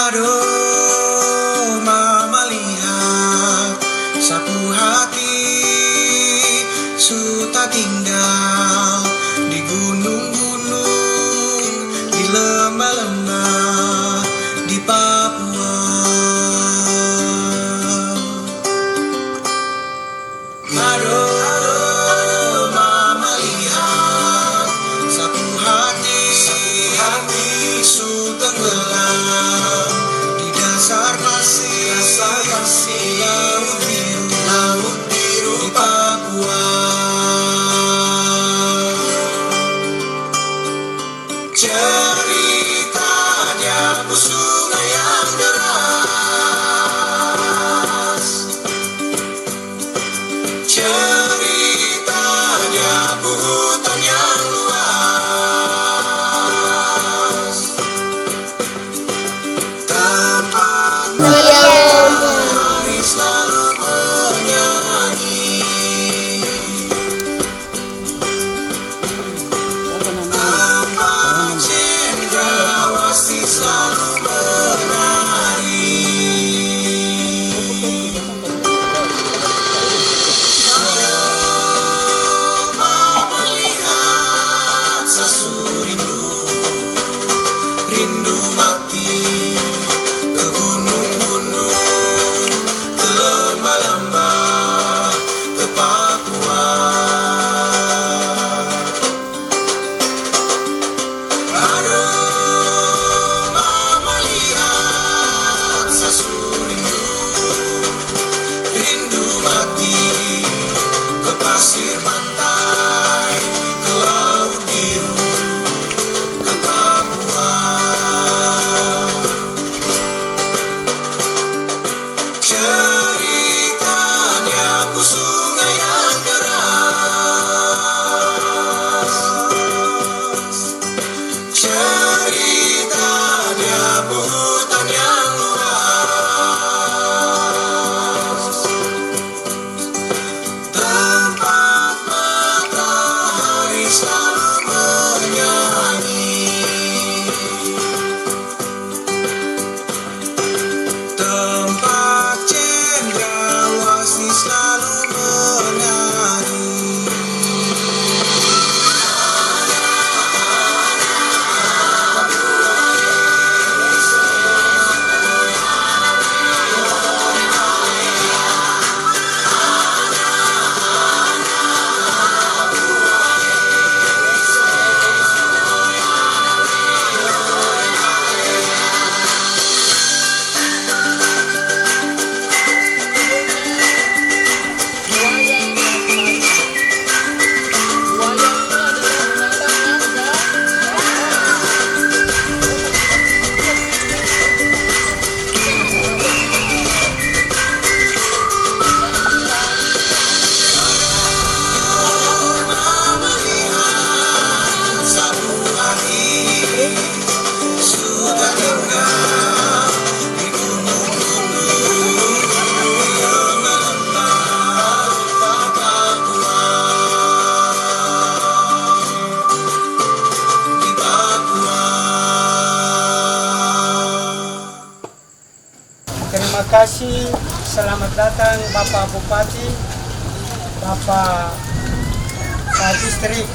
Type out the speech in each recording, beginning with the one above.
Aduh, mama lihat sapu hati suta tinggal di gunung-gunung, di lembah-lembah di Papua. Aduh, mama lihat sapu hati suta tenggelam di dasar pasir laut biru di Papua. Ceritanya sungai yang deras, ceritanya hutan yang luas, tempat matahari selalu menyanyi, tempat cendrawasih selalu menari. Mama lihat sasu rindu mati ke gunung-gunung, ke lembah-lembah, ke Papua. Aduh, mama lihat sasu rindu mati ke pasir pantai, ke laut biru, ke Papua. Ceritanya sungai yang deras, ceritanya hutan yang luas, tempat matahari selalu menyanyi, tempat cendrawasih selalu menari. Mama lihat sapu hati sudah tinggal di gunung-gunung, di lembah-lembah Papua, di Papua. Terima kasih, selamat datang Bapak Bupati, Bapak Kadistrik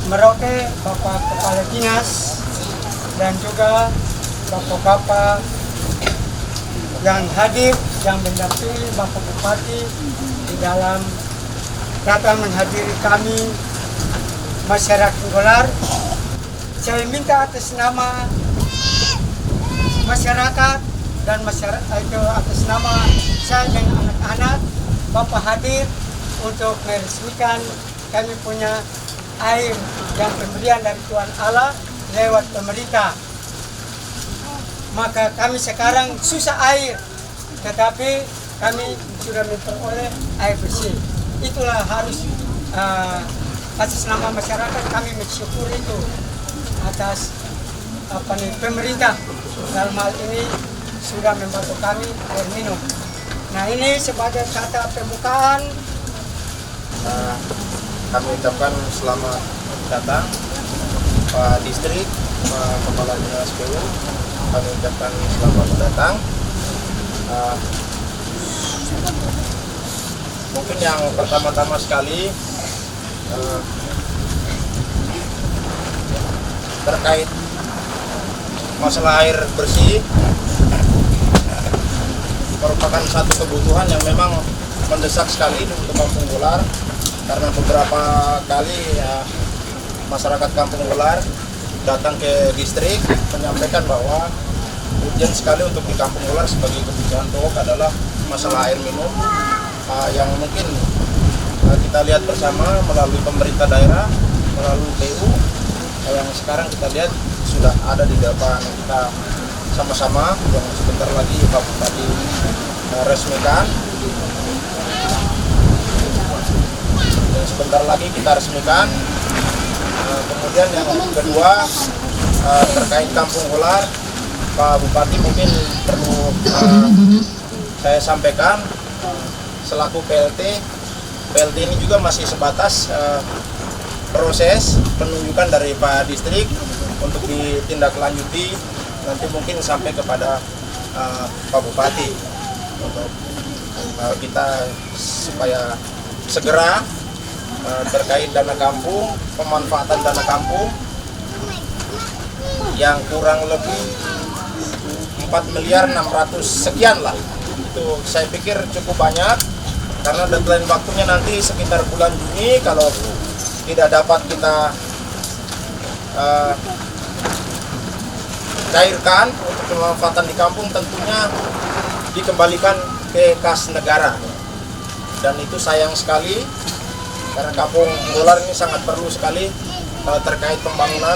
Merauke, Bapak Kepala Dinas, dan juga Bapak-Bapak yang hadir, yang mendampingi Bapak Bupati di dalam datang menghadiri kami masyarakat Golar. Saya minta atas nama masyarakat dan masyarakat itu atas nama saya dan anak-anak Bapak hadir untuk meresmikan kami punya air yang pemberian dari Tuhan Allah lewat pemerintah. Maka kami sekarang susah air, tetapi kami sudah memperoleh air bersih. Itulah harus atas nama masyarakat kami bersyukur itu atas pemerintah dalam hal ini sudah membantu kami air minum. Nah, ini sebagai kata pembukaan. Kami ucapkan selamat datang Pak Distrik, Pak Kepala Dinas PU. Kami ucapkan selamat datang. Mungkin yang pertama-tama sekali terkait masalah air bersih merupakan satu kebutuhan yang memang mendesak sekali untuk Kampung Golar, karena beberapa kali masyarakat Kampung Golar datang ke distrik menyampaikan bahwa urgent sekali untuk di Kampung Golar sebagai kebutuhan pokok adalah masalah air minum, yang mungkin kita lihat bersama melalui pemerintah daerah, melalui PU, yang sekarang kita lihat sudah ada di depan kita sama-sama, yang sebentar lagi Pak Bupati resmikan. Dan sebentar lagi kita resmikan. Kemudian yang kedua terkait Kampung Golar, Pak Bupati mungkin perlu saya sampaikan selaku PLT ini juga masih sebatas proses penunjukan dari Pak Distrik untuk ditindaklanjuti nanti mungkin sampai kepada Pak Bupati untuk kita supaya segera terkait dana kampung, pemanfaatan dana kampung yang kurang lebih 4.600.000.000 sekian lah. Itu saya pikir cukup banyak, karena deadline waktunya nanti sekitar bulan Juni. Kalau tidak dapat kita cairkan untuk pemanfaatan di kampung, tentunya dikembalikan ke kas negara, dan itu sayang sekali karena Kampung Golar ini sangat perlu sekali terkait pembangunan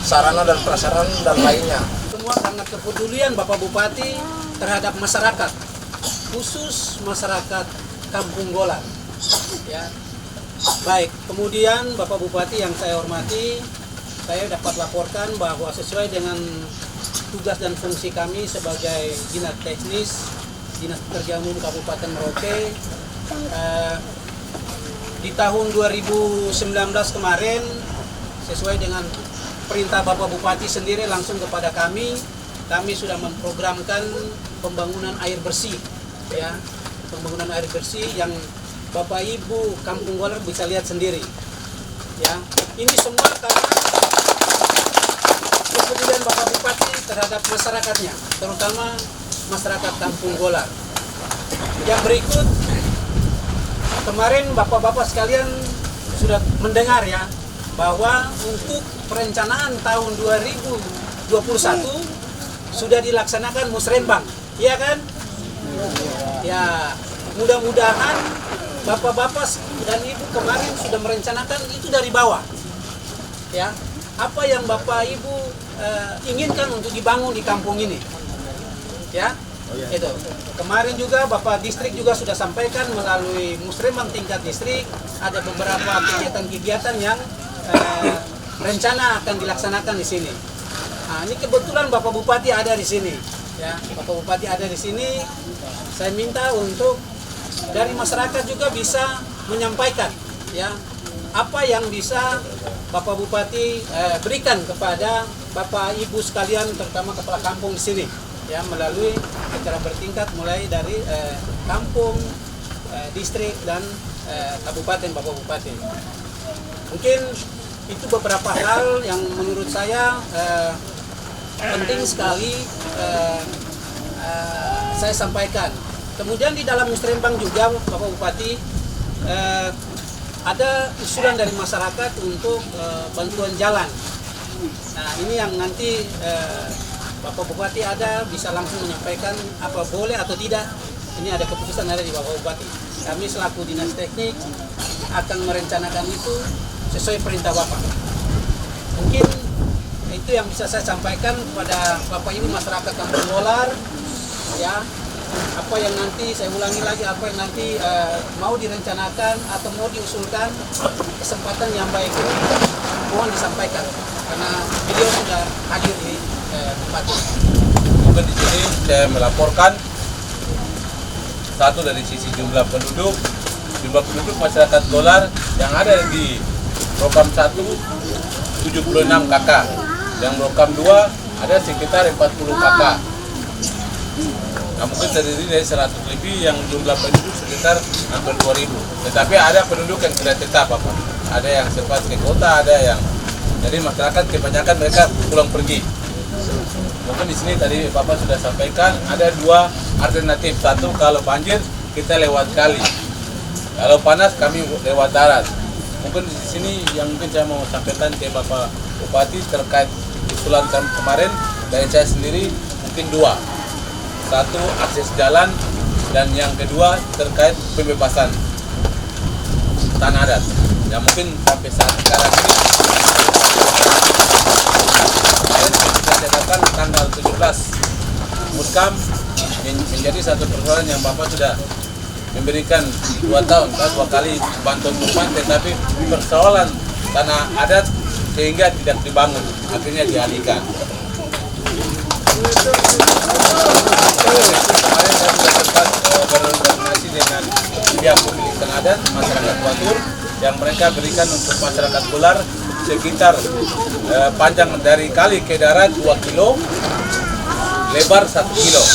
sarana dan prasarana dan lainnya. Semua karena kepedulian Bapak Bupati terhadap masyarakat, khusus masyarakat Kampung Golar. Ya. Baik, kemudian Bapak Bupati yang saya hormati, saya dapat laporkan bahwa sesuai dengan tugas dan fungsi kami sebagai Dinas Teknis, Dinas Pekerjaan Umum Kabupaten Merauke, di tahun 2019 kemarin, sesuai dengan perintah Bapak Bupati sendiri langsung kepada kami sudah memprogramkan pembangunan air bersih, ya, pembangunan air bersih yang Bapak Ibu Kampung Golar bisa lihat sendiri, ya. Ini semua karena kepedulian Bapak Bupati terhadap masyarakatnya, terutama masyarakat Kampung Golar. Yang berikut, kemarin Bapak-bapak sekalian sudah mendengar ya, bahwa untuk perencanaan tahun 2021 sudah dilaksanakan musrenbang, iya kan? Ya, mudah-mudahan Bapak-bapak dan Ibu kemarin sudah merencanakan itu dari bawah. Ya, apa yang Bapak Ibu inginkan untuk dibangun di kampung ini. Ya, itu. Kemarin juga Bapak Distrik juga sudah sampaikan melalui musrenbang tingkat distrik ada beberapa kegiatan-kegiatan yang rencana akan dilaksanakan di sini. Nah, ini kebetulan Bapak Bupati ada di sini. Ya, Bapak Bupati ada di sini. Saya minta untuk dari masyarakat juga bisa menyampaikan, ya, apa yang bisa Bapak Bupati berikan kepada Bapak Ibu sekalian, terutama kepala kampung di sini, ya, melalui acara bertingkat mulai dari kampung, distrik dan kabupaten Bapak Bupati. Mungkin itu beberapa hal yang menurut saya penting sekali saya sampaikan. Kemudian di dalam musrenbang juga Bapak Bupati ada usulan dari masyarakat untuk bantuan jalan. Nah, ini yang nanti Bapak Bupati ada bisa langsung menyampaikan apa boleh atau tidak. Ini ada keputusan ada di Bapak Bupati. Kami selaku Dinas Teknik akan merencanakan itu sesuai perintah Bapak. Mungkin itu yang bisa saya sampaikan kepada Bapak Ibu masyarakat Kampung Golar, ya. apa yang nanti, saya ulangi lagi, apa yang nanti mau direncanakan atau mau diusulkan, kesempatan yang baik ini mohon disampaikan karena beliau sudah hadir di tempat ini. Mungkin di sini saya melaporkan satu dari sisi jumlah penduduk masyarakat Golar yang ada di program 1 76 kakak, yang program 2 ada sekitar 40 kakak. Nah, mungkin terdiri dari 100 lebih yang jumlah penduduk sekitar hampir 2000. Tetapi ada penduduk yang tidak tetap, Bapak. Ada yang sempat ke kota, ada yang jadi masyarakat kebanyakan mereka pulang pergi. Mungkin di sini tadi Bapak sudah sampaikan ada dua alternatif. Satu, kalau banjir kita lewat kali. Kalau panas kami lewat darat. Mungkin di sini yang mungkin saya mau sampaikan ke Bapak Bupati terkait usulan kemarin dari saya sendiri mungkin dua. Satu, akses jalan, dan yang kedua terkait pembebasan tanah adat. Ya mungkin sampai saat sekarang ini kita dapatkan tanggal 17 Muskam menjadi satu persoalan yang Bapak sudah memberikan 2 tahun, 2 kali bantuan beban, tetapi persoalan tanah adat sehingga tidak dibangun, akhirnya dialihkan. Kemarin saya sudah sempat berkoordinasi dengan pihak pemilik tanah adat, masyarakat Watur, yang mereka berikan untuk masyarakat Golar sekitar panjang dari kali ke darat 2 kilo, lebar 1 kilo.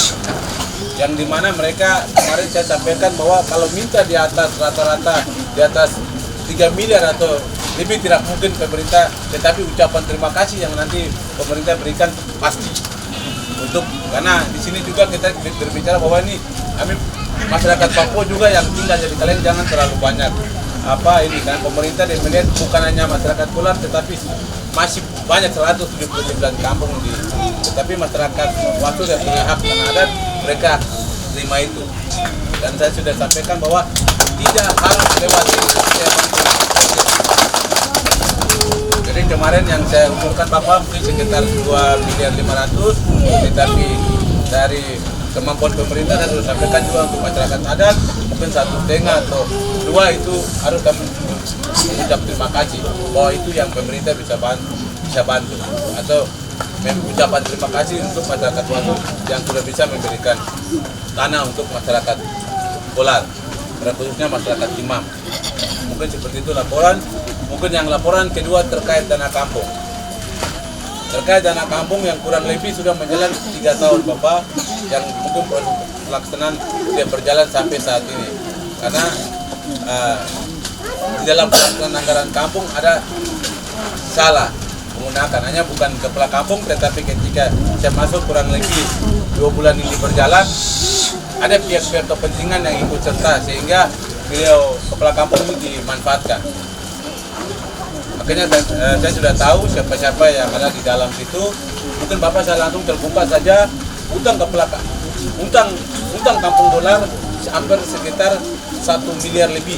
Yang dimana mereka kemarin saya sampaikan bahwa kalau minta di atas rata-rata di atas 3 miliar atau lebih tidak mungkin pemerintah, tetapi ucapan terima kasih yang nanti pemerintah berikan pasti. Untuk karena di sini juga kita berbicara bahwa ini kami masyarakat Papua juga yang tinggal, jadi kalian jangan terlalu banyak ini kan pemerintah dia melihat bukan hanya masyarakat Golar tetapi masih banyak 179 kampung di, tetapi masyarakat waktu yang punya hak tanah adat mereka terima itu. Dan saya sudah sampaikan bahwa tidak harus lewat jadi kemarin yang saya usulkan Bapak mungkin sekitar 2.500.000, tetapi dari kemampuan pemerintah saya sudah sampaikan juga untuk masyarakat adat mungkin 1,5 atau 2 itu harus kami mengucap terima kasih bahwa itu yang pemerintah bisa bantu atau mengucapkan terima kasih untuk masyarakat Watur yang sudah bisa memberikan tanah untuk masyarakat Golar, khususnya masyarakat Imam. Mungkin seperti itu laporan. Mungkin yang laporan kedua terkait dana kampung. Terkait dana kampung yang kurang lebih sudah menjalan 3 tahun Bapak, yang mungkin proses pelaksanaan tidak berjalan sampai saat ini. Karena di dalam pelaksanaan anggaran kampung ada salah menggunakan, hanya bukan kepala kampung, tetapi ketika saya masuk kurang lebih 2 bulan ini berjalan, ada pihak-pihak kepentingan yang ikut serta sehingga beliau kepala kampung ini dimanfaatkan. Akhirnya saya sudah tahu siapa-siapa yang ada di dalam situ. Mungkin Bapak saya langsung terbuka saja utang kampung Golar hampir sekitar 1 miliar lebih,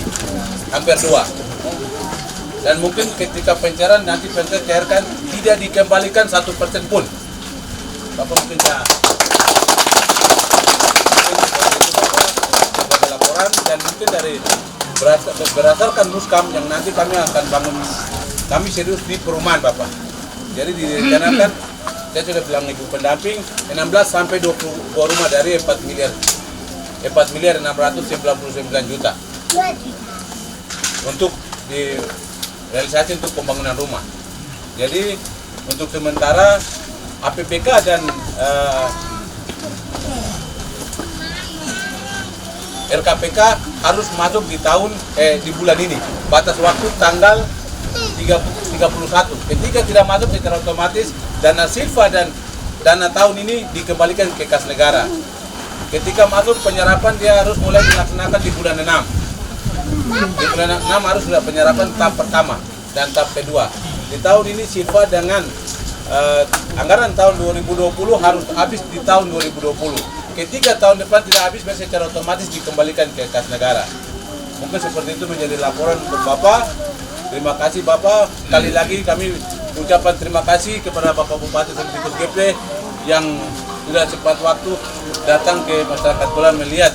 hampir 2. Dan mungkin ketika pencairan nanti pemerintah cairkan tidak dikembalikan 1% pun. Bapak mungkin saya sebagai laporan, dan mungkin dari berdasarkan Muskam yang nanti kami akan bangun, kami serius di perumahan Bapak. Jadi direncanakan, saya sudah bilang ibu pendamping 16 sampai 20 rumah dari 4.699 juta untuk direalisasi untuk pembangunan rumah. Jadi untuk sementara APBK dan RKPK harus masuk di bulan ini. Batas waktu tanggal 31. Ketika tidak masuk secara otomatis dana silva dan dana tahun ini dikembalikan ke kas negara. Ketika masuk penyerapan dia harus mulai dilaksanakan di bulan 6. Di bulan 6 harus sudah penyerapan tahap pertama dan tahap kedua. Di tahun ini silva dengan anggaran tahun 2020 harus habis di tahun 2020. Ketika tahun depan tidak habis, secara otomatis dikembalikan ke kas negara. Mungkin seperti itu menjadi laporan untuk Bapak. Terima kasih Bapak. Sekali lagi kami ucapkan terima kasih kepada Bapak Bupati Sekaligus GP yang sudah cepat waktu datang ke masyarakat Golan melihat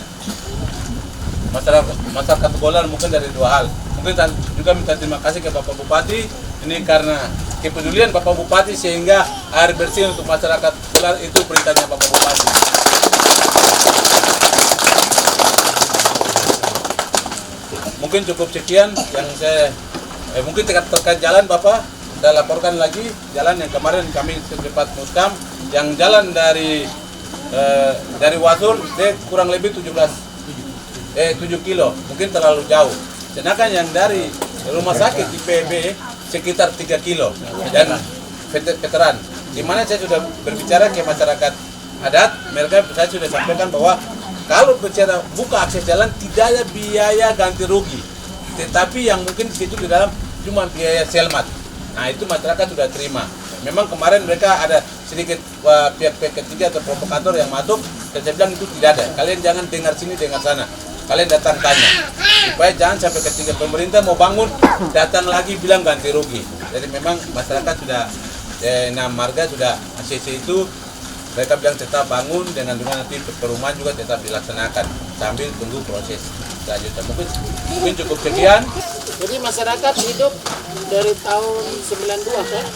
masyarakat Golan mungkin dari dua hal. Mungkin juga minta terima kasih ke Bapak Bupati ini karena kepedulian Bapak Bupati sehingga air bersih untuk masyarakat Golan itu perintahnya Bapak Bupati. Mungkin cukup sekian yang saya mungkin terkait jalan Bapak, saya laporkan lagi jalan yang kemarin kami sempat muskam yang jalan dari Wasul kurang lebih 7 kilo, mungkin terlalu jauh. Sedangkan yang dari rumah sakit di PB sekitar 3 kilo dan veteran. Di mana saya sudah berbicara ke masyarakat adat, mereka saya sudah sampaikan bahwa kalau bicara buka akses jalan tidak ada biaya ganti rugi, tetapi yang mungkin di situ di dalam cuma biaya selmat. Nah itu masyarakat sudah terima. Memang kemarin mereka ada sedikit pihak-pihak ketiga atau provokator yang masuk, dan saya bilang itu tidak ada. Kalian jangan dengar sini dengar sana. Kalian datang tanya, supaya jangan sampai ketika pemerintah mau bangun datang lagi bilang ganti rugi. Jadi memang masyarakat sudah marga sudah ACC itu mereka bilang tetap bangun dengan nanti perumahan juga tetap dilaksanakan sambil tunggu proses selanjutnya. Mungkin cukup sekian. Jadi masyarakat hidup dari tahun 92 kan?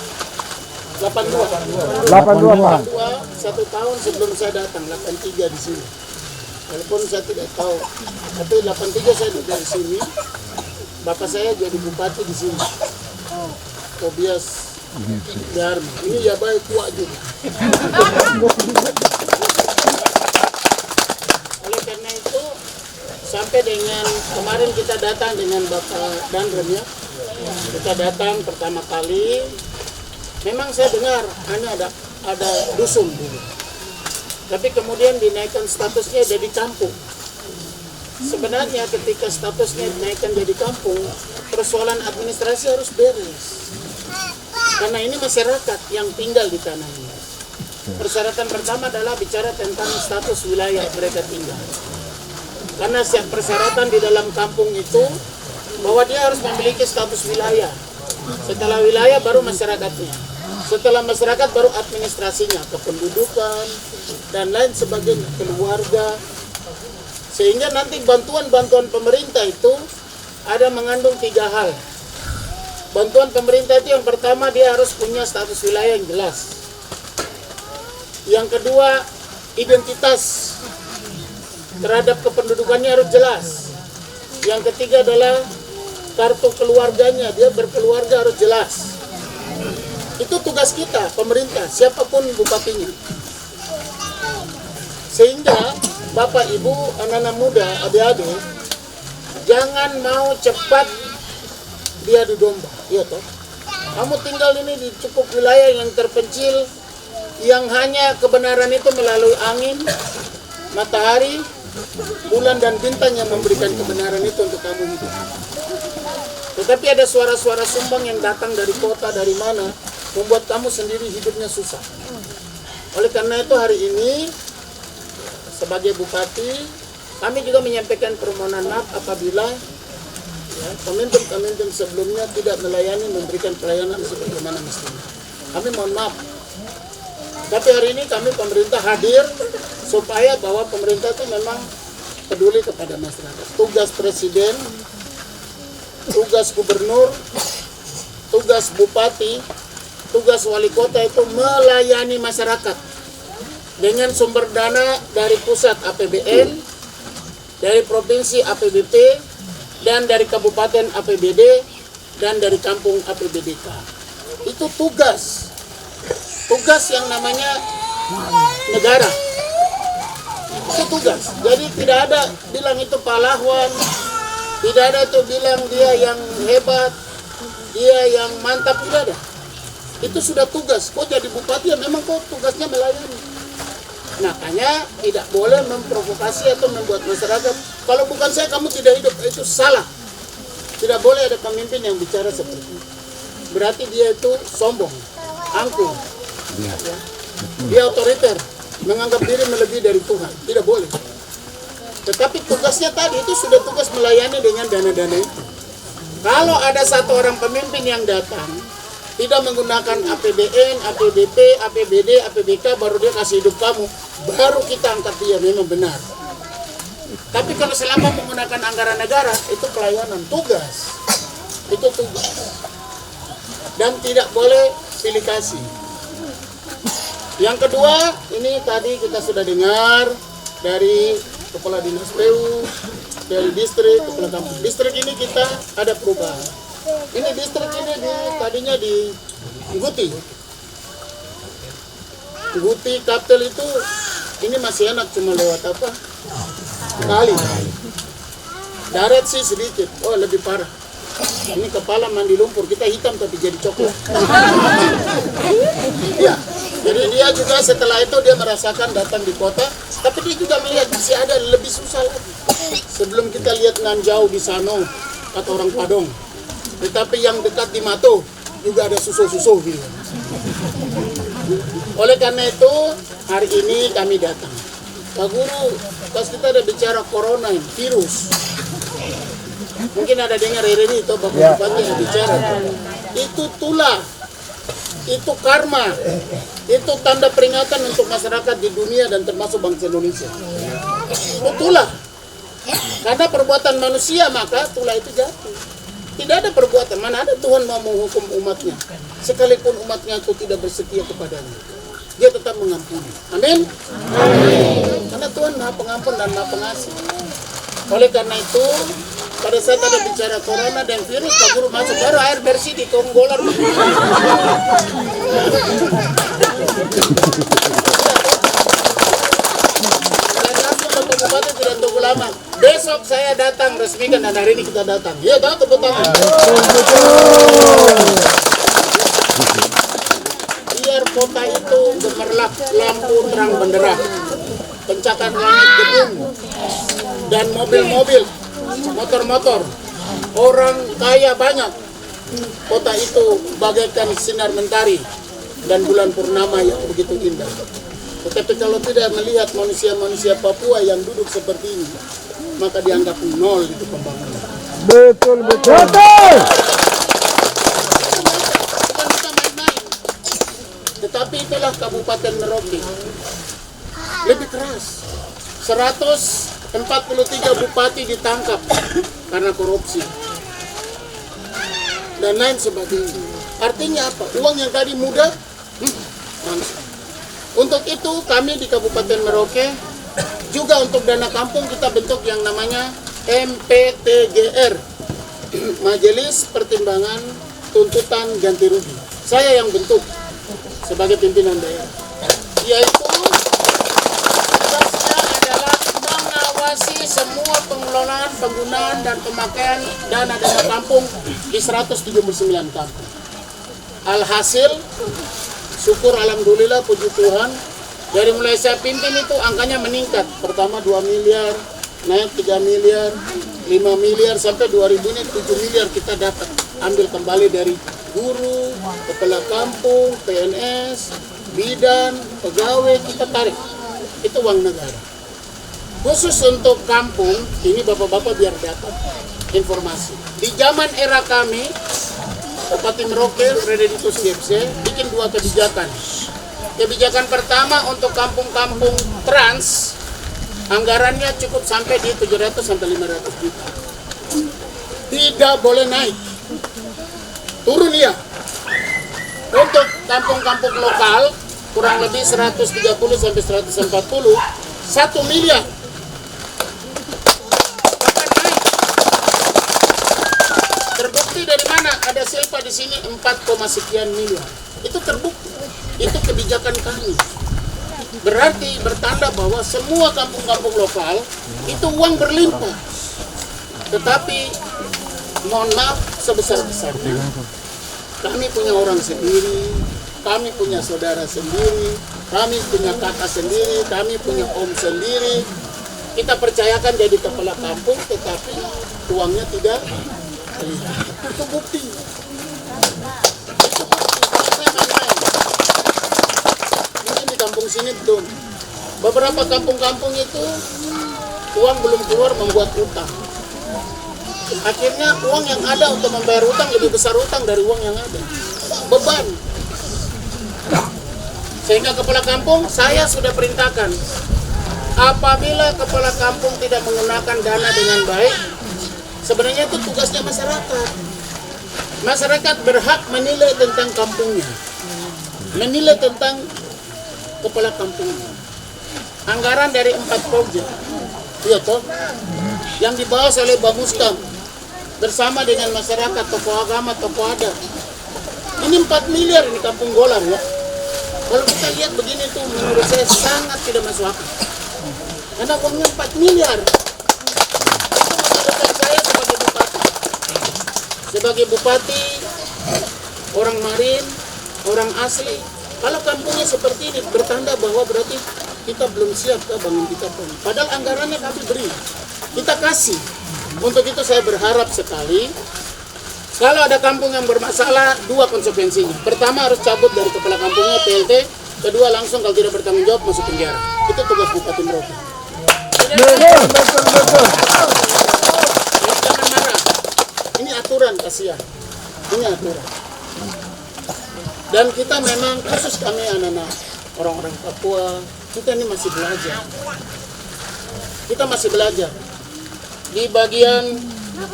82 1 tahun sebelum saya datang, 83 di sini. Walaupun saya tidak tahu, tapi 83 saya duduk di sini. Bapak saya jadi bupati di sini. Tobias Dharma. Ini ya baik kuat juga. Oleh karena itu, sampai dengan kemarin kita datang dengan Bapak Dandrem ya. Kita datang pertama kali. Memang saya dengar ada dusun dulu. Tapi kemudian dinaikkan statusnya jadi kampung. Sebenarnya ketika statusnya dinaikkan jadi kampung, persoalan administrasi harus beres. Karena ini masyarakat yang tinggal di tanah ini. Persyaratan pertama adalah bicara tentang status wilayah mereka tinggal. Karena setiap persyaratan di dalam kampung itu bahwa dia harus memiliki status wilayah. Setelah wilayah baru masyarakatnya. Setelah masyarakat baru administrasinya, kependudukan dan lain sebagainya, keluarga. Sehingga nanti bantuan-bantuan pemerintah itu ada mengandung 3 hal. Bantuan pemerintah itu yang pertama dia harus punya status wilayah yang jelas. Yang kedua, identitas terhadap kependudukannya harus jelas. Yang ketiga adalah kartu keluarganya, dia berkeluarga harus jelas. Itu tugas kita, pemerintah, siapapun bupatinya. Sehingga Bapak, Ibu, anak-anak muda, adik-adik, jangan mau cepat diadu domba. Iya toh? Kamu tinggal ini di cukup wilayah yang terpencil, yang hanya kebenaran itu melalui angin, matahari, bulan dan bintang yang memberikan kebenaran itu untuk kamu hidup. Tetapi ada suara-suara sumbang yang datang dari kota, dari mana, membuat kamu sendiri hidupnya susah. Oleh karena itu hari ini, sebagai bupati, kami juga menyampaikan permohonan maaf apabila pemimpin-pemimpin sebelumnya tidak melayani, memberikan pelayanan sebagaimana mestinya. Kami mohon maaf. Tapi hari ini kami pemerintah hadir supaya bahwa pemerintah itu memang peduli kepada masyarakat. Tugas presiden, tugas gubernur, tugas bupati, tugas wali kota itu melayani masyarakat dengan sumber dana dari pusat APBN, dari provinsi APBP, dan dari kabupaten APBD, dan dari kampung APBDK. Itu tugas yang namanya negara. Itu tugas. Jadi tidak ada bilang itu pahlawan, tidak ada itu bilang dia yang hebat, dia yang mantap, tidak ada. Itu sudah tugas. Kok jadi bupati ya memang kok tugasnya melayani. Makanya tidak boleh memprovokasi atau membuat masyarakat, kalau bukan saya kamu tidak hidup, itu salah. Tidak boleh ada pemimpin yang bicara seperti itu. Berarti dia itu sombong, angkuh, ya. Dia otoriter, menganggap diri melebihi dari Tuhan. Tidak boleh. Tetapi tugasnya tadi itu sudah tugas melayani dengan dana-dana itu. Kalau ada satu orang pemimpin yang datang tidak menggunakan APBN, APBP, APBD, APBK, baru dia kasih hidup kamu, baru kita angkat dia, memang benar. Tapi kalau selama menggunakan anggaran negara, itu pelayanan, tugas. Itu tugas. Dan tidak boleh pilih kasih. Yang kedua, ini tadi kita sudah dengar dari Kepala Dinas PU, dari distrik, Kepala Kampus. Distrik ini kita ada perubahan. Ini distrik ini tadinya di Guti. Guti Kaptel itu, ini masih enak cuma lewat apa? Kali. Darat sih sedikit, oh lebih parah. Ini kepala mandi lumpur, kita hitam tapi jadi coklat. Ya, jadi dia juga setelah itu dia merasakan datang di kota, tapi dia juga melihat masih ada lebih susah lagi. Sebelum kita lihat Nganjau di sana, kata orang Padong. Tetapi yang dekat di Mato juga ada susu-susu gitu. Oleh karena itu, hari ini kami datang. Pak Guru, pas kita ada bicara corona, virus. Mungkin ada dengar ini itu Bapak Bupati yang bicara. Itu tulah, itu karma, itu tanda peringatan untuk masyarakat di dunia dan termasuk bangsa Indonesia. Itu tulah. Karena perbuatan manusia maka tulah itu jatuh. Tidak ada perbuatan, mana ada Tuhan mau menghukum umatnya. Sekalipun umatnya itu tidak bersetia kepadanya, dia tetap mengampuni. Amin. Karena Tuhan Maha Pengampun dan Maha Pengasih. Oleh karena itu, pada saat ada bicara corona dan virus, Pak Guru masuk baru air bersih di Konggolan. Dan langsung Bapak Bupati tidak tunggu lama. Besok saya datang resmikan dan hari ini kita datang. Iya, tahu tepuk tangan. Biar kota itu gemerlap, lampu terang benderang, pencakar langit gedung dan mobil-mobil, motor-motor, orang kaya banyak. Kota itu bagaikan sinar mentari dan bulan purnama yang begitu indah. Tetapi kalau tidak melihat manusia-manusia Papua yang duduk seperti ini, maka dianggap nol itu pembangunan. Betul. Bukan kita main-main. Tetapi itulah Kabupaten Merauke. Lebih keras. 143 bupati ditangkap karena korupsi dan lain sebagainya. Artinya apa? Uang yang tadi mudah langsung. Untuk itu kami di Kabupaten Merauke juga untuk dana kampung kita bentuk yang namanya MPTGR, Majelis Pertimbangan Tuntutan Ganti Rugi. Saya yang bentuk sebagai pimpinan daerah, yaitu tugasnya adalah mengawasi semua pengelolaan, penggunaan dan pemakaian dana kampung di 179 kampung. Alhasil, syukur alhamdulillah puji Tuhan, dari mulai saya pimpin itu angkanya meningkat. Pertama 2 miliar, naik 3 miliar, 5 miliar, sampai 2000 ini 7 miliar kita dapat ambil kembali dari guru, kepala kampung, PNS, bidan, pegawai, kita tarik. Itu uang negara. Khusus untuk kampung, ini bapak-bapak biar dapat informasi. Di zaman era kami, Bupati Merauke, Rededitus Gepse, bikin 2 kebijakan. Kebijakan pertama untuk kampung-kampung trans, anggarannya cukup sampai di 700 sampai 500 juta. Tidak boleh naik. Turun ya. Untuk kampung-kampung lokal, kurang lebih 130 sampai 140, 1 miliar. Bahkan naik. Terbukti dari mana? Ada silpa di sini 4, sekian miliar. Itu terbukti. Itu kebijakan kami. Berarti bertanda bahwa semua kampung-kampung lokal itu uang berlimpah. Tetapi mohon maaf sebesar-besarnya, kami punya orang sendiri, kami punya saudara sendiri, kami punya kakak sendiri, kami punya om sendiri. Kita percayakan jadi kepala kampung, tetapi uangnya tidak terlihat. Itu bukti. Kampung sini belum. Beberapa kampung-kampung itu uang belum keluar membuat utang. Akhirnya uang yang ada untuk membayar utang lebih besar utang dari uang yang ada. Beban. Sehingga kepala kampung saya sudah perintahkan, apabila kepala kampung tidak menggunakan dana dengan baik, sebenarnya itu tugasnya masyarakat. Masyarakat berhak menilai tentang kampungnya, menilai tentang kepala kampungnya. Anggaran dari 4 proyek, iya toh, yang dibahas oleh Bamuskam bersama dengan masyarakat, tokoh agama, tokoh adat. Ini 4 miliar ini Kampung Golar ya. Kalau kita lihat begini tuh menurut saya sangat tidak masuk akal. Karena uangnya 4 miliar. Itu menurut saya sebagai bupati. Sebagai bupati, orang Marin, orang asli. Kalau kampungnya seperti ini bertanda bahwa berarti kita belum siap ke bangun kita pun. Padahal anggarannya kami beri, kita kasih. Untuk itu saya berharap sekali, kalau ada kampung yang bermasalah, 2 konsekuensinya. Pertama harus cabut dari kepala kampungnya PLT. Kedua langsung kalau tidak bertanggung jawab masuk penjara. Itu tugas Bupati Merauke. Jangan marah. Ini aturan, kasihan. Ini aturan. Dan kita memang khusus kami anak-anak orang-orang Papua, kita ini masih belajar. Kita masih belajar. Di bagian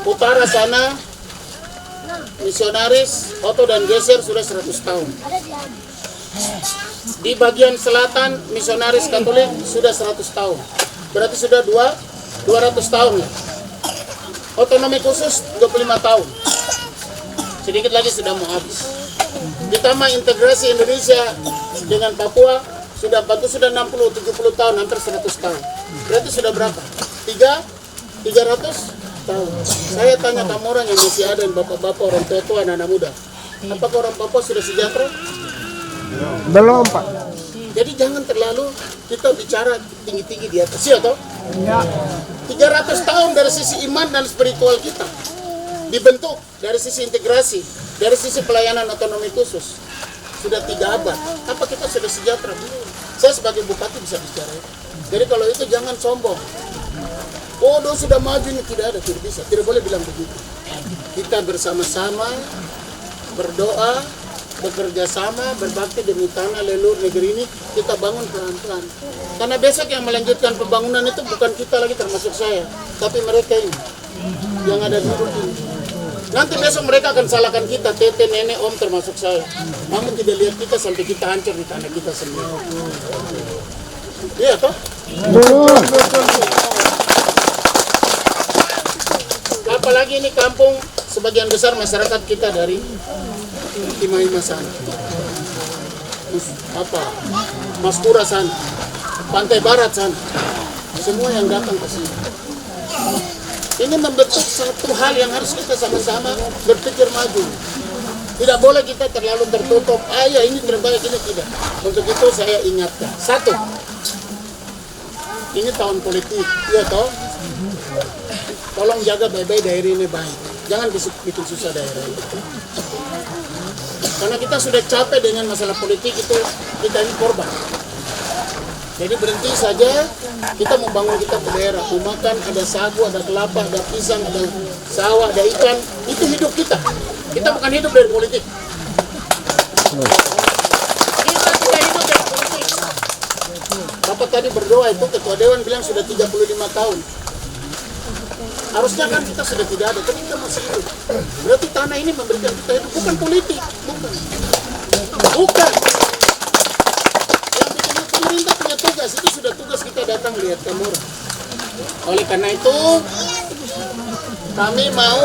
utara sana, misionaris Oto dan Geser sudah 100 tahun. Di bagian selatan, misionaris Katolik sudah 100 tahun. Berarti sudah 200 tahun ya. Otonomi khusus 25 tahun. Sedikit lagi sudah mau habis. Ditambah integrasi Indonesia dengan Papua sudah 60-70 tahun, hampir 100 tahun. Berarti sudah berapa? 300 tahun. Saya tanya kamu orang yang masih ada, bapak-bapak, orang tua, anak-anak muda, apakah orang Papua sudah sejahtera? Belum, Pak. Jadi jangan terlalu kita bicara tinggi-tinggi di atas, ya toh? 300 tahun dari sisi iman dan spiritual kita dibentuk, dari sisi integrasi, dari sisi pelayanan otonomi khusus sudah 3 abad. Apa kita sudah sejahtera? Saya sebagai bupati bisa bicara itu. Jadi kalau itu jangan sombong. Oh, sudah maju ini, tidak ada, tidak bisa, tidak boleh bilang begitu. Kita bersama-sama berdoa, bekerja sama, berbakti demi tanah leluhur negeri ini, kita bangun pelan-pelan. Karena besok yang melanjutkan pembangunan itu bukan kita lagi, termasuk saya, tapi mereka ini yang ada di ini. Nanti besok mereka akan salahkan kita, tete, nenek, om, termasuk saya. Namun tidak lihat kita sampai kita hancur di tanah kita sendiri. Iya toh? Apalagi ini kampung, sebagian besar masyarakat kita dari Hima-Hima sana, Maskura sana, Pantai Barat sana, semua yang datang ke sini. Ini membentuk satu hal yang harus kita sama-sama berpikir maju. Tidak boleh kita terlalu tertutup, ya ini terbaik, ini tidak. Untuk itu saya ingatkan, 1, ini tahun politik, ya toh? Tolong jaga baik-baik daerah ini baik. Jangan bikin susah daerah ini. Karena kita sudah capek dengan masalah politik itu, kita ini korban. Jadi berhenti saja, kita membangun kita ke daerah. Mau makan, ada sagu, ada kelapa, ada pisang, ada sawah, ada ikan. Itu hidup kita. Kita bukan hidup dari politik. Kita tidak hidup dari politik. Bapak tadi berdoa itu, Ketua Dewan bilang sudah 35 tahun. Harusnya kan kita sudah tidak ada, tapi kita masih hidup. Berarti tanah ini memberikan kita hidup, bukan politik, bukan. Yang bikin pemerintah punya tugas, itu sudah tugas kita datang lihat kamu. Oleh karena itu, kami mau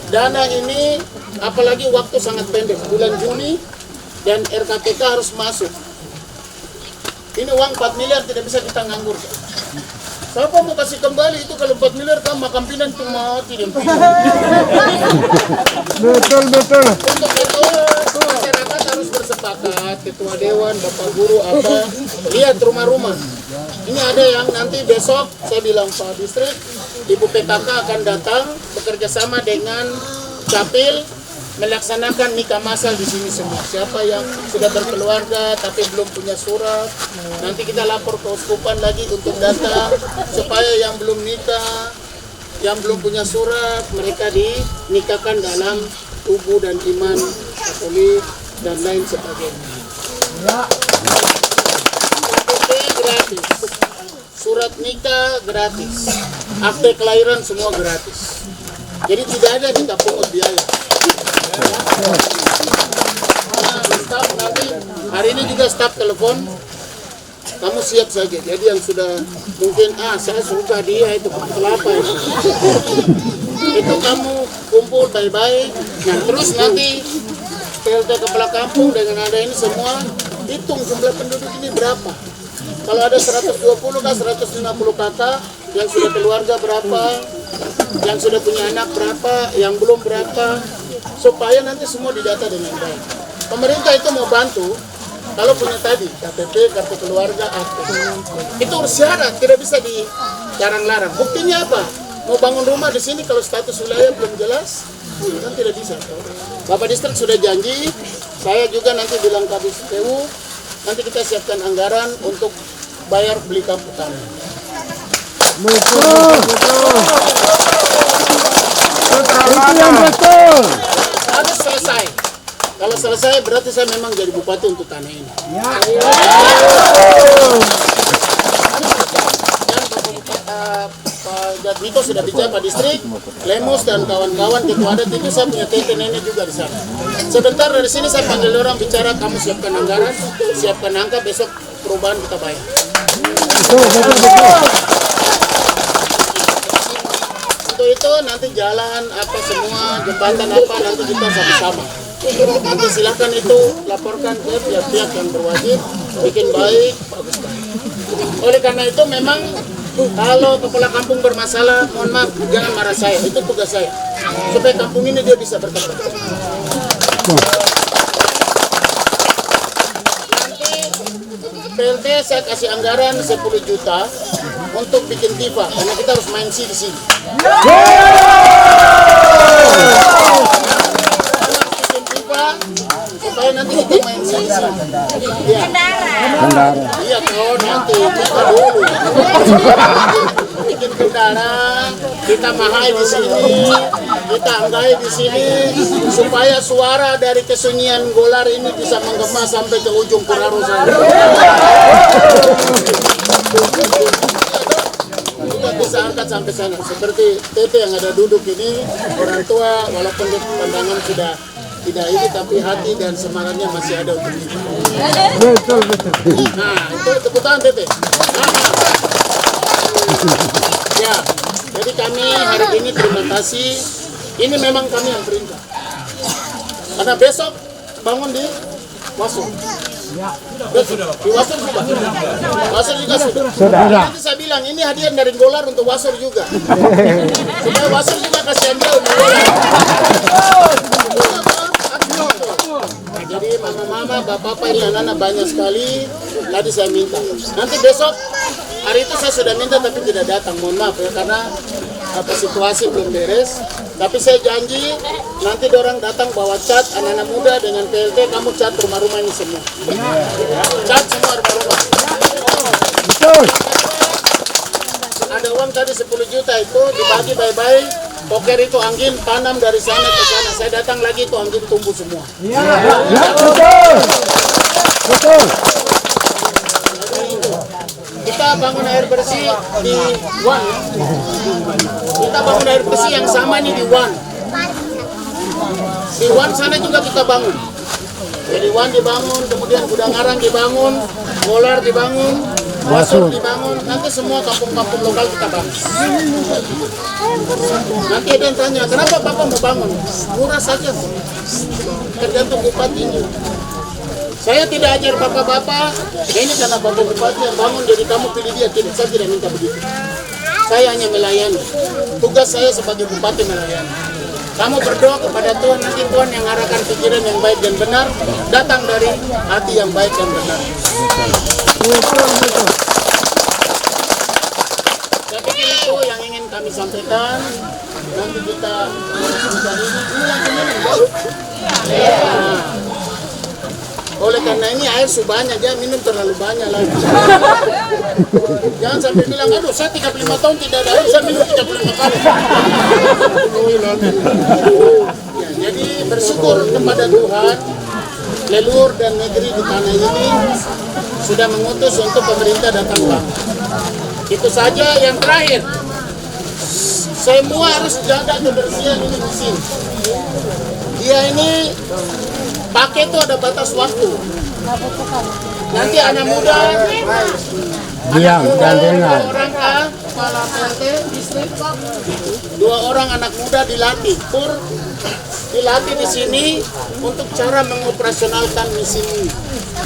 dana ini, apalagi waktu sangat pendek, bulan Juni, dan RKPK harus masuk. Ini uang 4 miliar tidak bisa kita nganggur. Siapa mau kasih kembali itu kalau 4 miliar kan makan pinan tuh mati dan Betul. Untuk itu masyarakat harus bersepakat, Ketua Dewan, Bapak Guru, lihat rumah-rumah. Ini ada yang nanti besok saya bilang Pak Distrik, Ibu PKK akan datang bekerja sama dengan Capil melaksanakan nikah masal di sini semua. Siapa yang sudah berkeluarga tapi belum punya surat, nanti kita lapor ke uskupan lagi untuk data supaya yang belum nikah, yang belum punya surat, mereka dinikahkan dalam tubuh dan iman Katolik dan lain sebagainya. gratis. Surat nikah gratis. Akte kelahiran semua gratis. Jadi tidak ada kita pungut biaya. Nah, staf nanti hari ini juga staf telepon. Kamu siap saja. Jadi yang sudah mungkin saya suka dia itu kelapa itu kamu kumpul baik-baik. Nah terus nanti PLT kepala kampung dengan ada ini semua hitung jumlah penduduk ini berapa. Kalau ada 120 kah 150 kakak, yang sudah keluarga berapa, yang sudah punya anak berapa, yang belum berapa, supaya nanti semua didata dengan baik. Pemerintah itu mau bantu. Kalau punya tadi KTP, kartu keluarga, akte, itu syarat, tidak bisa dilarang-larang. Buktinya apa? Mau bangun rumah di sini kalau status wilayah belum jelas, kan tidak bisa. Bapak Distrik sudah janji, saya juga nanti bilang Kabis PU, nanti kita siapkan anggaran untuk bayar beli kartu tani. Harus selesai. Kalau selesai berarti saya memang jadi bupati untuk tanah ini. Pak Jadmiko sudah bicara Pak Distrik, Lemus dan kawan-kawan ketua adat itu saya punya tete nenek juga di sana. Sebentar dari sini saya panggil orang bicara, kamu siapkan anggaran, siapkan angka, besok perubahan kita bayar. Untuk itu nanti jalan apa semua, jembatan apa nanti kita sama-sama. Nanti silahkan itu laporkan ke pihak-pihak yang berwajib, bikin baik, bagus. Oleh karena itu memang kalau kepala kampung bermasalah, mohon maaf, jangan marah saya, itu tugas saya. Supaya kampung ini dia bisa berkembang. Nanti PLT saya kasih anggaran 10 juta untuk bikin TV, karena kita harus main di sini. Supaya nanti kita main sini. Iya. Iya kau nanti kita dulu. Bikin kendaraan, kita mahal di sini, kita anggai di sini, supaya suara dari kesunyian Golar ini bisa menggema sampai ke ujung Puraro sana. Kita bisa angkat sampai sana. Seperti Tete yang ada duduk ini, orang tua walaupun pandangan sudah tidak ini, tapi hati dan semangatnya masih ada untuk kita. Betul. Nah, itu tepuk tangan Tete. Ya, jadi kami hari ini terima kasih. Ini memang kami yang perintah. Karena besok bangun di Wasur. Di Wasur juga. Wasur juga sudah. Nanti saya bilang ini hadiah dari Golar untuk Wasur juga. Supaya Wasur juga kasihan dia untuk Golar. Jadi mama-mama, bapak-bapak, ini anak-anak banyak sekali. Tadi saya minta. Nanti besok, hari itu saya sudah minta tapi tidak datang. Mohon maaf ya, karena situasi belum beres. Tapi saya janji, nanti orang datang bawa cat, anak-anak muda dengan PLT, kamu cat rumah-rumah ini semua. Cat semua rumah-rumah. Ada uang tadi 10 juta itu dibagi baik-baik. Poker itu angin tanam dari sana ke sana. Saya datang lagi itu angin tumbuh semua. Betul. Kita bangun air bersih di Wan. Kita bangun air bersih yang sama nih di Wan. Di Wan sana juga kita bangun. Jadi Wan dibangun, kemudian Gudangarang dibangun, Golar dibangun, Wasur dibangun, nanti semua kampung-kampung lokal kita bangun. Nanti ada yang tanya, kenapa Bapak mau bangun? Murah saja, tergantung bupatinya. Saya tidak ajar bapak-bapak, ini karena Bapak Bupati yang bangun, jadi kamu pilih dia, saya tidak minta begitu. Saya hanya melayani, tugas saya sebagai bupati melayani. Kamu berdoa kepada Tuhan, nanti Tuhan yang arahkan pikiran yang baik dan benar, datang dari hati yang baik dan benar. Saya pikir itu yang ingin kami sampaikan. Nanti kita ini langsung minum, Bos. Oleh karena ini air subahnya, jangan minum terlalu banyak lagi. Jangan sampai bilang, aduh saya 35 tahun tidak ada air, saya minum 35 kali. Ya, jadi bersyukur kepada Tuhan, leluhur dan negeri di tanah ini sudah mengutus untuk pemerintah datang Bang. Itu saja. Yang terakhir, semua harus jaga kebersihan ini di sini. Dia ini pakai itu ada batas waktu. Nanti anak muda, Diam dan dengar. 2 orang kepala PLT distrik, 2 orang anak muda dilatih, dilatih di sini untuk cara mengoperasionalkan mesin ini.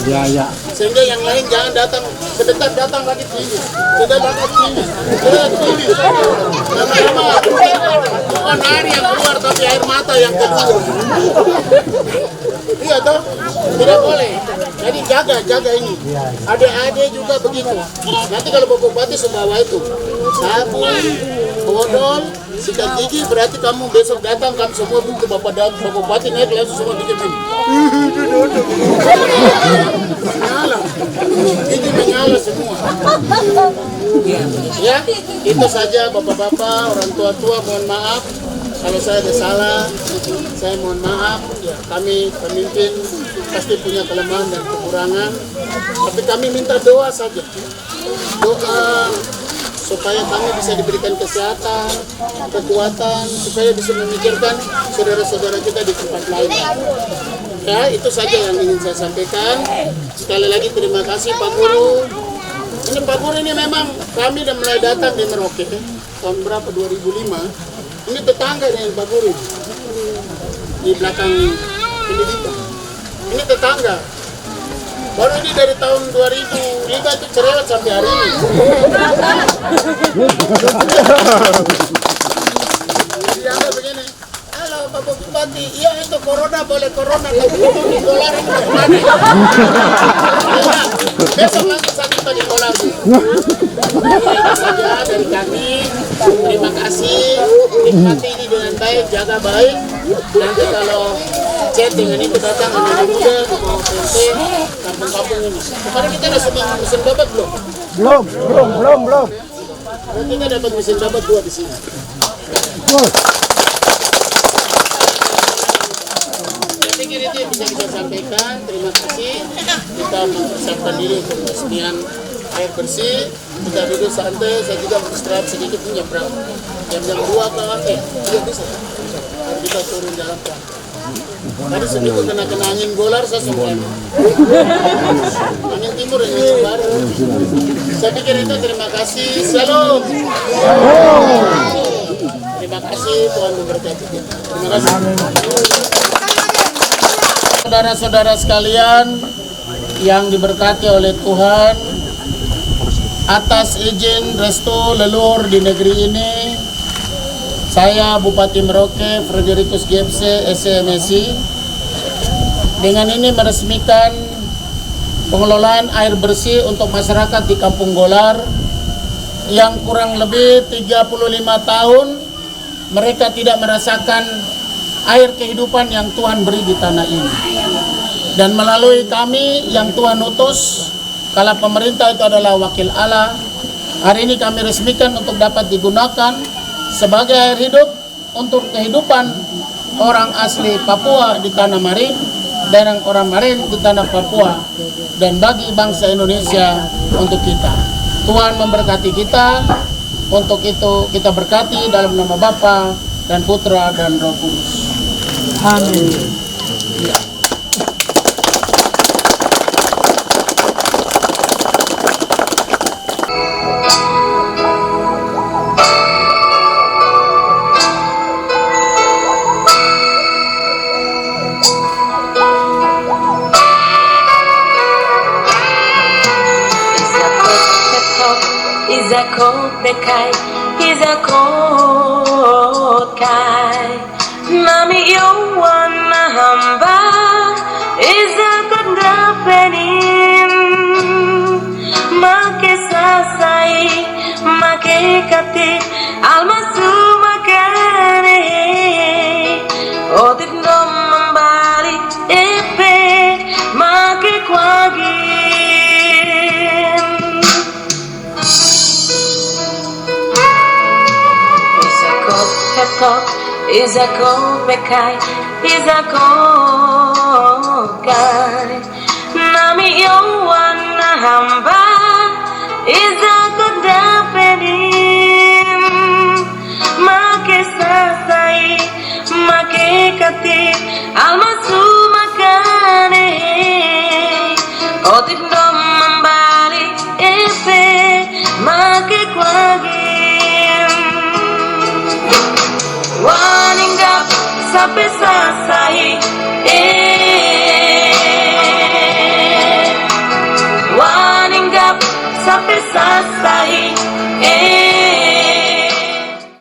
Ya. Sehingga yang lain jangan datang sebentar, datang lagi sini, sudah datang sini, sudah sini. Lama-lama bukan air yang keluar tapi air mata yang keluar. Iya toh, tidak boleh. Jadi jaga ini. Adik-adik juga begitu. Nanti kalau Bapak Bupati sembawa itu sabun, odol, sikat gigi, berarti kamu besok datang kamu semua butuh Bapak Bupati naik langsung semua bikin ini. Menyala, gigi menyala semua. Ya, itu saja Bapak-bapak, orang tua-tua, mohon maaf. Kalau saya ada salah, saya mohon maaf. Ya, kami pemimpin pasti punya kelemahan dan kekurangan. Tapi kami minta doa saja. Doa supaya kami bisa diberikan kesehatan, kekuatan, supaya bisa memikirkan saudara-saudara kita di tempat lain. Ya, itu saja yang ingin saya sampaikan. Sekali lagi terima kasih Pak Guru. Ini Pak Guru ini memang kami udah mulai datang di Merauke tahun berapa, 2005. Ini tetangga dengan Pak Guru di belakang pendidikan. Ini tetangga. Baru ini dari tahun 2005 itu cerewet sampai hari ini. Dianggap begini. Halo Bapak Bupati, iya itu corona boleh corona, tapi di dolar itu bagaimana? Besok langsung sakit di dolar. Itu saja dari kami. Terima kasih. Nikmati ini dengan baik, jaga baik. Nanti kalau chat dengan itu datang anak muda ke bawah PLT kampung-kampung ini. Kemarin kita ada sumbang mesin babat belum? Belum. Nanti kita dapat mesin babat 2 di sini. Saya pikir itu yang bisa kita sampaikan. Terima kasih. Kita mempersiapkan diri untuk persediaan air bersih. Kita duduk santai. Saya juga beristirahat sedikit punya berapa. Jam 2 ke iya bisa. Kita turun jalan kan. Tadi sebelum kena angin bolar saya semua. Angin timur dan angin barat. Saya pikir itu terima kasih. Shalom. Terima kasih, Tuhan memberkati kita. Terima kasih. Saudara-saudara sekalian yang diberkati oleh Tuhan, atas izin restu leluhur di negeri ini, saya Bupati Merauke Frederikus GFC SMSI dengan ini meresmikan pengelolaan air bersih untuk masyarakat di Kampung Golar yang kurang lebih 35 tahun mereka tidak merasakan air kehidupan yang Tuhan beri di tanah ini. Dan melalui kami yang Tuhan utus, kalau pemerintah itu adalah wakil Allah, hari ini kami resmikan untuk dapat digunakan sebagai air hidup untuk kehidupan orang asli Papua di tanah Marin dan orang Marin di tanah Papua, dan bagi bangsa Indonesia untuk kita. Tuhan memberkati kita. Untuk itu kita berkati dalam nama Bapa dan Putra dan Roh Kudus. Amin. Ya. Kai izakot kai nami yawan hamba izakot dapenin make sasai make kati almasu makane odik nom membali epe make kwagi izakot bekai izakot kai nami yawana hamba iza kodapedim make sasai make kati almasu makane otip dom membali epe make kwagim waninggap sampai sasai waninggap sampai sasai